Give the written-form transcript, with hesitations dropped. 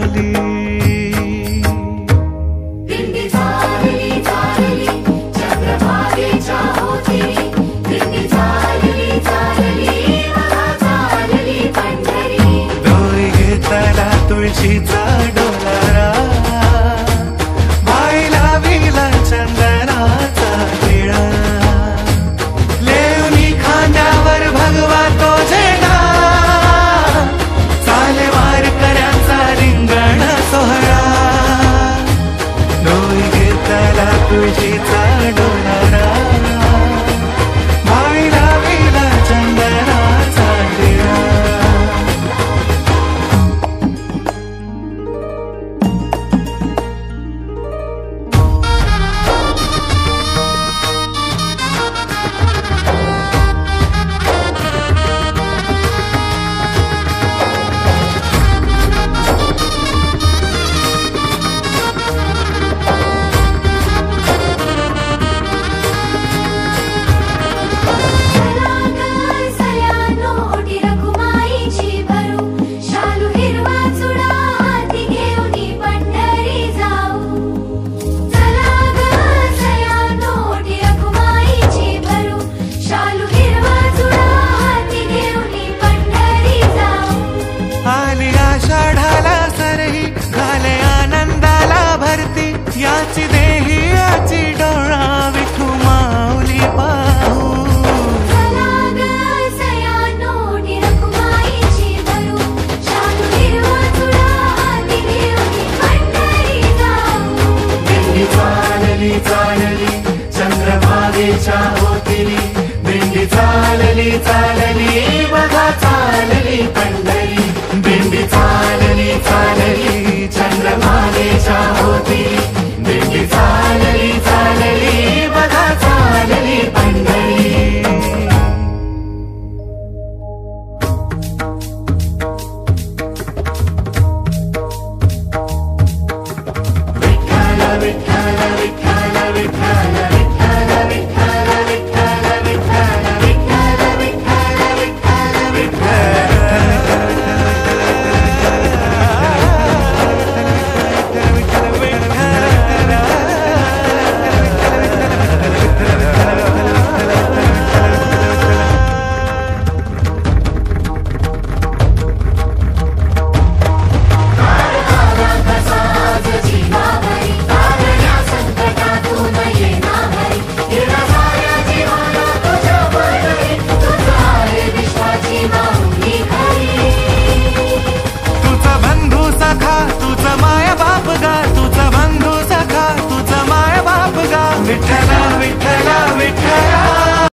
माऊली. दिंडी चालली चालली चंद्रभागेच्या ओझरी, दिंडी चालली चालली बघा चालली पंढरी. डोई घेतला तुळशीचा डोलारा, बाईला विला चंदनाचा टिळा, लेवली खांद्यावर भगवा तो झेंडा, चाले वारकऱ्यांचा रिंगण सोहळा. डोई घेतला तुळशीचा डोलारा, बाईला विला चंदनाचा टिळा. याची देही याची डोळा विठू माऊली पाहू. चला ग सयानो रखुमाईची भरू, शालू हिरवा चुडा हाती घेऊन पंढरी जाऊ. दिंडी चालली चालली चंद्रभागेच्या ओझरी, दिंडी चालली चालली बघा चालली पंढरी.